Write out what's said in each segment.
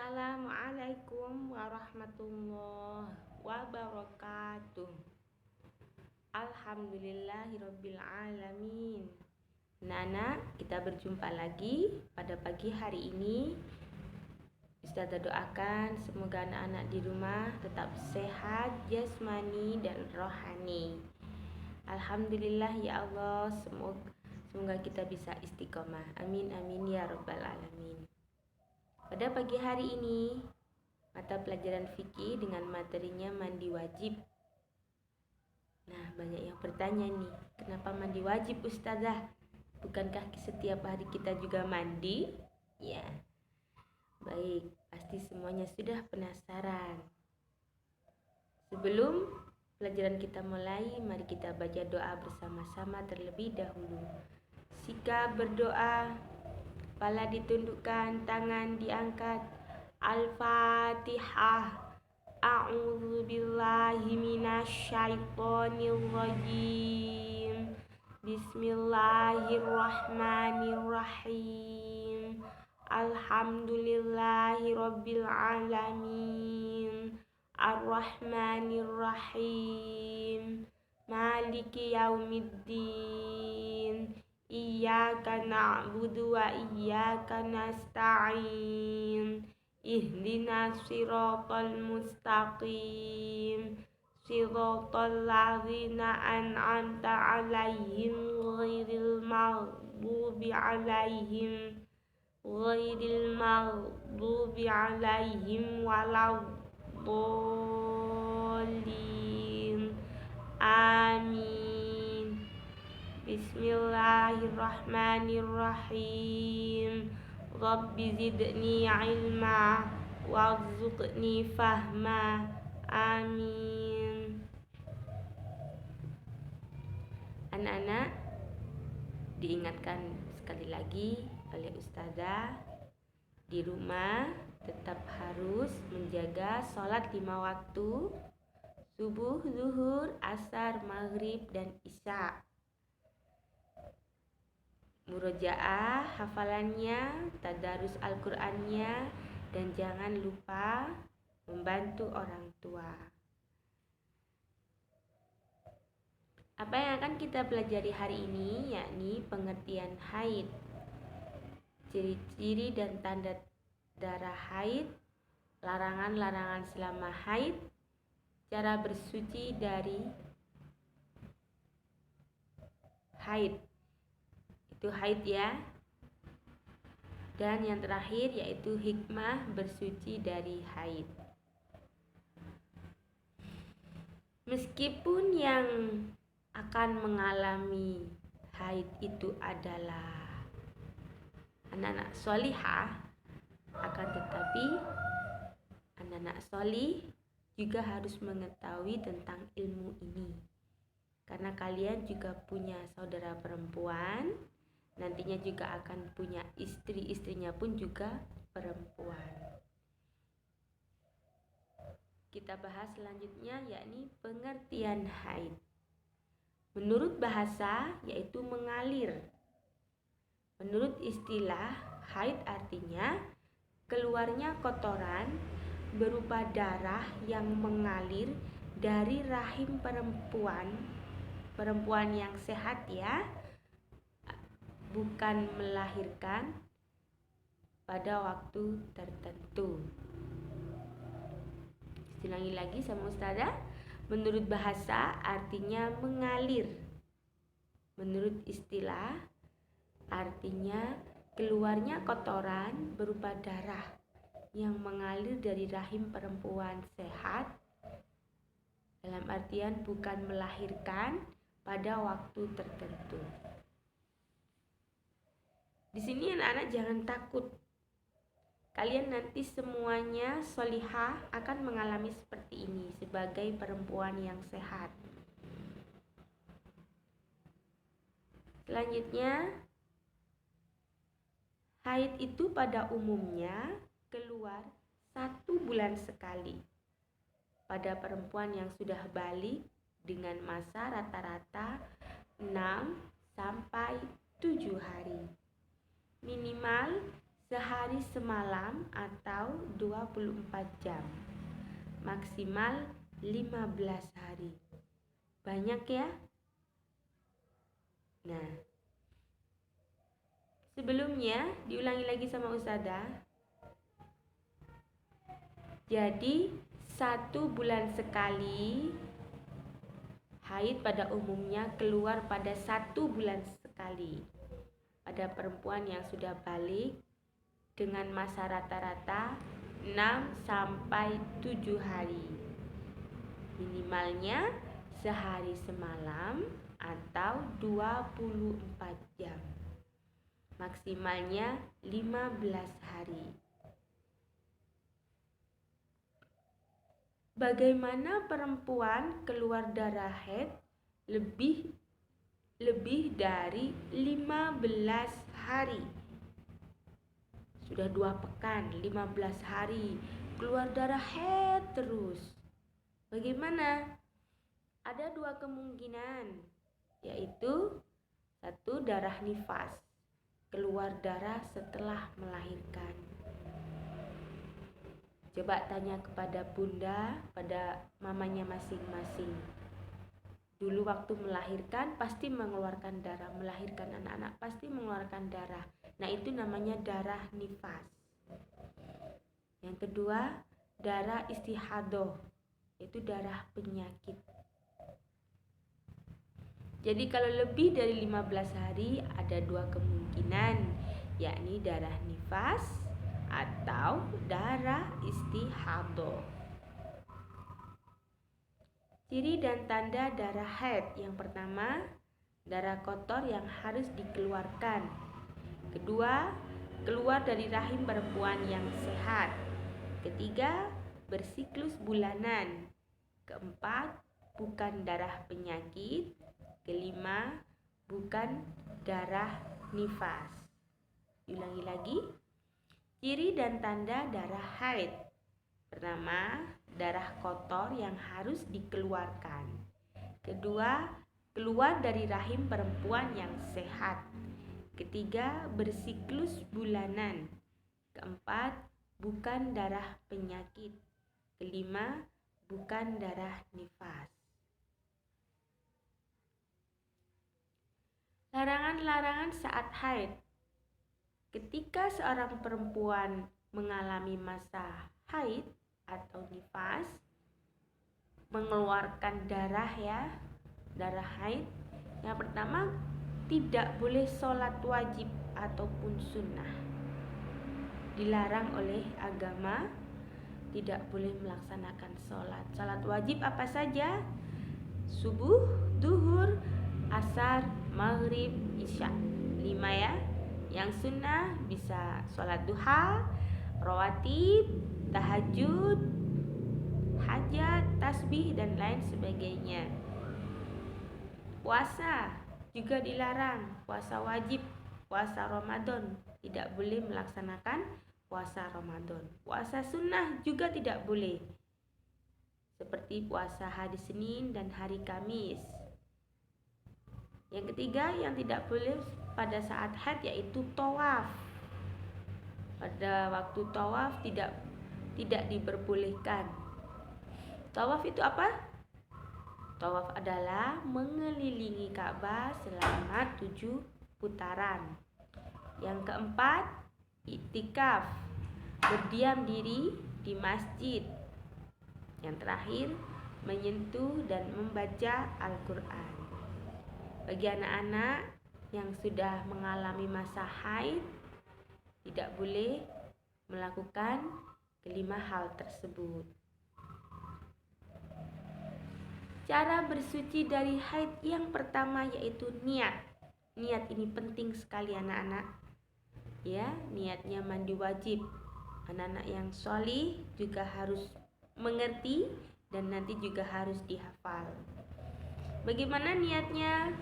Assalamualaikum warahmatullahi wabarakatuh. Alhamdulillahirabbil alamin. Anak-anak, kita berjumpa lagi pada pagi hari ini. Ustazah doakan semoga anak-anak di rumah tetap sehat jasmani dan rohani. Alhamdulillah ya Allah, semoga kita bisa istiqomah. Amin amin ya rabbal alamin. Pada pagi hari ini, mata pelajaran fikih dengan materinya mandi wajib. Nah, banyak yang bertanya nih, kenapa mandi wajib Ustazah? Bukankah setiap hari kita juga mandi? Ya, baik, pasti semuanya sudah penasaran. Sebelum pelajaran kita mulai, mari kita baca doa bersama-sama terlebih dahulu. Sikap berdoa, kepala ditundukkan, tangan diangkat. Al-Fatihah. A'udzu billahi minasyaitonir rajim. Bismillahirrahmanirrahim. Alhamdulillahirabbil alamin. Ar-Rahmanirrahim. Maliki yaumiddin. Iyyaka na'budu wa iyyaka nasta'in. Ihdinas siratal mustaqim. Siratal ladzina an'amta 'alaihim ghairil maghdubi 'alaihim waladdallin. Amin. Bismillahirrahmanirrahim. Rabbi zidni ilma warzuqni fahma. Amin. Anak-anak, diingatkan sekali lagi oleh Ustazah, di rumah tetap harus menjaga sholat 5 waktu, subuh, zuhur, asar, maghrib, dan isya. Murojaah hafalannya, tadarus Al-Qur'annya, dan jangan lupa membantu orang tua. Apa yang akan kita pelajari hari ini yakni pengertian haid, ciri-ciri dan tanda darah haid, larangan-larangan selama haid, cara bersuci dari haid. Itu haid ya. Dan yang terakhir yaitu hikmah bersuci dari haid. Meskipun yang akan mengalami haid itu adalah anak-anak sholihah, akan tetapi anak-anak sholih juga harus mengetahui tentang ilmu ini. Karena kalian juga punya saudara perempuan, nantinya juga akan punya istri-istrinya pun juga perempuan. Kita bahas selanjutnya yakni pengertian haid. Menurut bahasa yaitu mengalir. Menurut istilah, haid artinya keluarnya kotoran berupa darah yang mengalir dari rahim perempuan yang sehat ya, bukan melahirkan pada waktu tertentu. Ulangi lagi sama Ustazah. Menurut bahasa artinya mengalir. Menurut istilah artinya keluarnya kotoran berupa darah yang mengalir dari rahim perempuan sehat, dalam artian bukan melahirkan pada waktu tertentu. Di sini anak-anak jangan takut. Kalian nanti semuanya sholihah akan mengalami seperti ini sebagai perempuan yang sehat. Selanjutnya, haid itu pada umumnya keluar 1 bulan sekali pada perempuan yang sudah balik dengan masa rata-rata 6 sampai 7 hari. Minimal sehari semalam atau 24 jam. Maksimal 15 hari. Banyak ya? Nah, sebelumnya diulangi lagi sama Ustazah. Jadi 1 bulan sekali. Haid pada umumnya keluar pada 1 bulan sekali. Pada perempuan yang sudah balik dengan masa rata-rata 6 sampai 7 hari. Minimalnya sehari semalam atau 24 jam. Maksimalnya 15 hari. Bagaimana perempuan keluar darah haid lebih dari 15 hari? Sudah 2 pekan, 15 hari keluar darah haid terus. Bagaimana? Ada 2 kemungkinan, yaitu 1, darah nifas, keluar darah setelah melahirkan. Coba tanya kepada bunda, pada mamanya masing-masing. Dulu waktu melahirkan pasti mengeluarkan darah, melahirkan anak-anak pasti mengeluarkan darah. Nah, itu namanya darah nifas. Yang kedua, darah istihadoh, yaitu darah penyakit. Jadi kalau lebih dari 15 hari ada 2 kemungkinan, yakni darah nifas atau darah istihadoh. Ciri dan tanda darah haid. Yang pertama, darah kotor yang harus dikeluarkan. Kedua, keluar dari rahim perempuan yang sehat. Ketiga, bersiklus bulanan. Keempat, bukan darah penyakit. Kelima, bukan darah nifas. Ulangi lagi. Ciri dan tanda darah haid. Pertama, darah kotor yang harus dikeluarkan. Kedua, keluar dari rahim perempuan yang sehat. Ketiga, bersiklus bulanan. Keempat, bukan darah penyakit. Kelima, bukan darah nifas. Larangan-larangan saat haid. Ketika seorang perempuan mengalami masa haid atau nifas, mengeluarkan darah haid, yang pertama, tidak boleh sholat wajib ataupun sunnah. Dilarang oleh agama, tidak boleh melaksanakan sholat. Sholat wajib apa saja? Subuh, duhur, asar, maghrib, isya. 5 ya. Yang sunnah bisa sholat duha, rawatib, tahajud, hajat, tasbih, dan lain sebagainya. Puasa juga dilarang, puasa wajib, puasa Ramadan, tidak boleh melaksanakan puasa Ramadan. Puasa sunnah juga tidak boleh, seperti puasa hari Senin dan hari Kamis. Yang ketiga yang tidak boleh pada saat haid yaitu tawaf. Pada waktu tawaf tidak diperbolehkan. Tawaf itu apa? Tawaf adalah mengelilingi Ka'bah selama 7 putaran. Yang keempat, iktikaf, berdiam diri di masjid. Yang terakhir, menyentuh dan membaca Al-Quran. Bagi anak-anak yang sudah mengalami masa haid, tidak boleh melakukan kelima hal tersebut. Cara bersuci dari haid yang pertama yaitu niat. Niat ini penting sekali anak-anak. Ya, niatnya mandi wajib. Anak-anak yang sholih juga harus mengerti dan nanti juga harus dihafal. Bagaimana niatnya?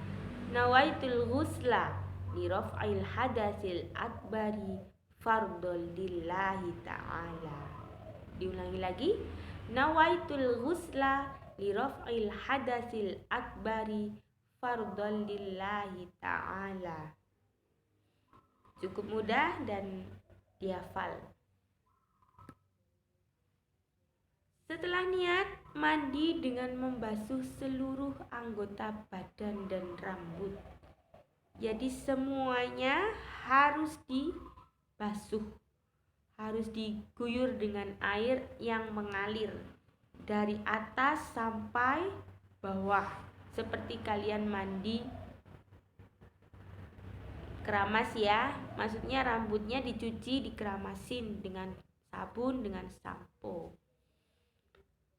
Nawaitul ghusla li raf'il hadasil akbari fardol lillahi ta'ala. Diulangi lagi. Nawaitul ghusla li raf'il hadasil akbari fardol lillahi ta'ala. Cukup mudah dan dihafal. Setelah niat, mandi dengan membasuh seluruh anggota badan dan rambut. Jadi semuanya harus dibasuh, harus diguyur dengan air yang mengalir dari atas sampai bawah, seperti kalian mandi keramas ya. Maksudnya rambutnya dicuci, dikeramasin dengan sabun, dengan sampo.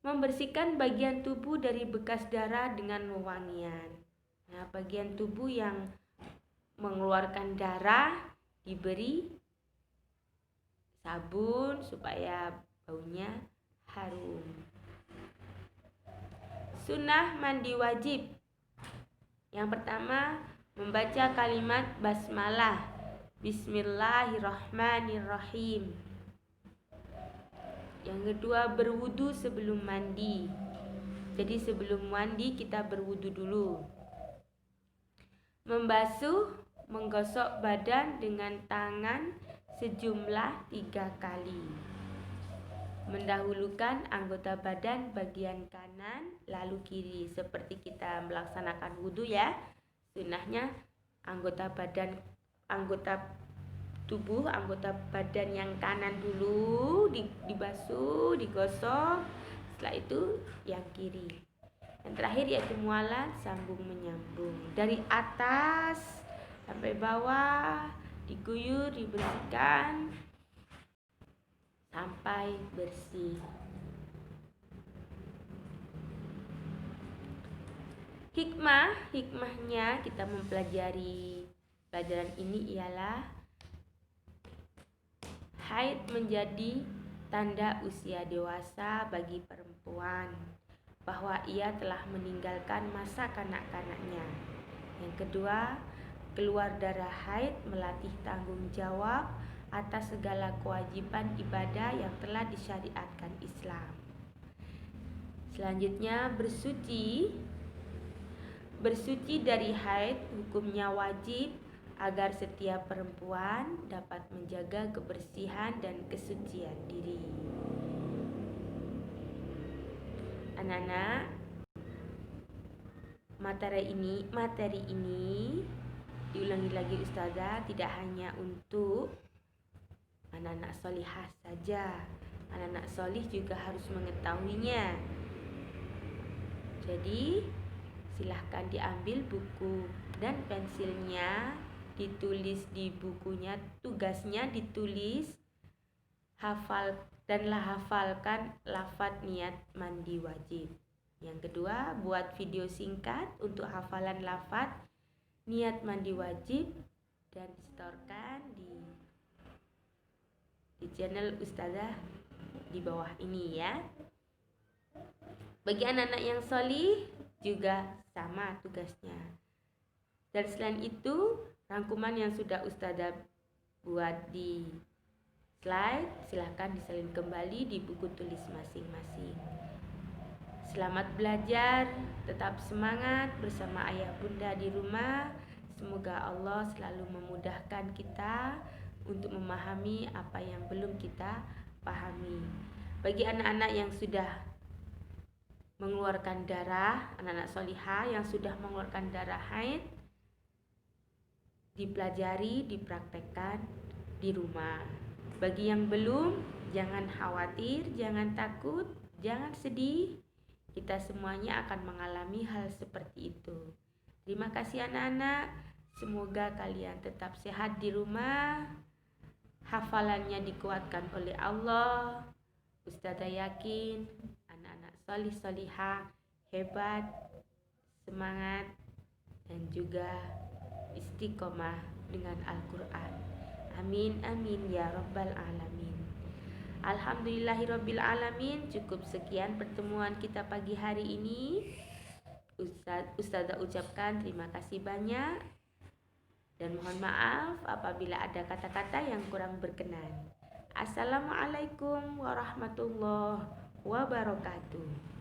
Membersihkan bagian tubuh dari bekas darah dengan wewangian. Nah, bagian tubuh yang mengeluarkan darah diberi sabun supaya baunya harum. Sunnah mandi wajib. Yang pertama, membaca kalimat basmalah, Bismillahirrahmanirrahim. Yang kedua, berwudu sebelum mandi. Jadi sebelum mandi kita berwudu dulu. Membasuh, menggosok badan dengan tangan sejumlah 3 kali. Mendahulukan anggota badan bagian kanan lalu kiri, seperti kita melaksanakan wudu ya. Sunnahnya anggota tubuh, anggota badan yang kanan dulu dibasuh, digosok. Setelah itu yang kiri. Yang terakhir yaitu mualat, sambung menyambung. Dari atas sampai bawah diguyur, dibersihkan sampai bersih. Hikmahnya kita mempelajari pelajaran ini ialah haid menjadi tanda usia dewasa bagi perempuan, bahwa ia telah meninggalkan masa kanak-kanaknya. Yang kedua, keluar darah haid melatih tanggung jawab atas segala kewajiban ibadah yang telah disyariatkan Islam. Selanjutnya, bersuci dari haid hukumnya wajib agar setiap perempuan dapat menjaga kebersihan dan kesucian diri. Anak-anak, materi ini diulangi lagi Ustazah, tidak hanya untuk anak-anak solihah saja. Anak-anak solih juga harus mengetahuinya. Jadi silahkan diambil buku dan pensilnya, ditulis di bukunya, tugasnya ditulis, hafalkan lafaz niat mandi wajib. Yang kedua, buat video singkat untuk hafalan lafaz niat mandi wajib dan setorkan di channel Ustazah di bawah ini ya. Bagi anak-anak yang solih juga sama tugasnya. Dan selain itu, rangkuman yang sudah Ustazah buat di slide silahkan disalin kembali di buku tulis masing-masing. Selamat belajar, tetap semangat bersama ayah bunda di rumah. Semoga Allah selalu memudahkan kita untuk memahami apa yang belum kita pahami. Bagi anak-anak yang sudah mengeluarkan darah, anak-anak solihah yang sudah mengeluarkan darah haid, dipelajari, dipraktekkan di rumah. Bagi yang belum, jangan khawatir, jangan takut, jangan sedih. Kita semuanya akan mengalami hal seperti itu. Terima kasih anak-anak. Semoga kalian tetap sehat di rumah. Hafalannya dikuatkan oleh Allah. Ustazah yakin anak-anak solih-solihah hebat, semangat, dan juga istiqomah dengan Al-Quran. Amin amin ya rabbal alamin. Alhamdulillahirabbil alamin. Cukup sekian pertemuan kita pagi hari ini. Ustazah ucapkan terima kasih banyak dan mohon maaf apabila ada kata-kata yang kurang berkenan. Assalamualaikum warahmatullahi wabarakatuh.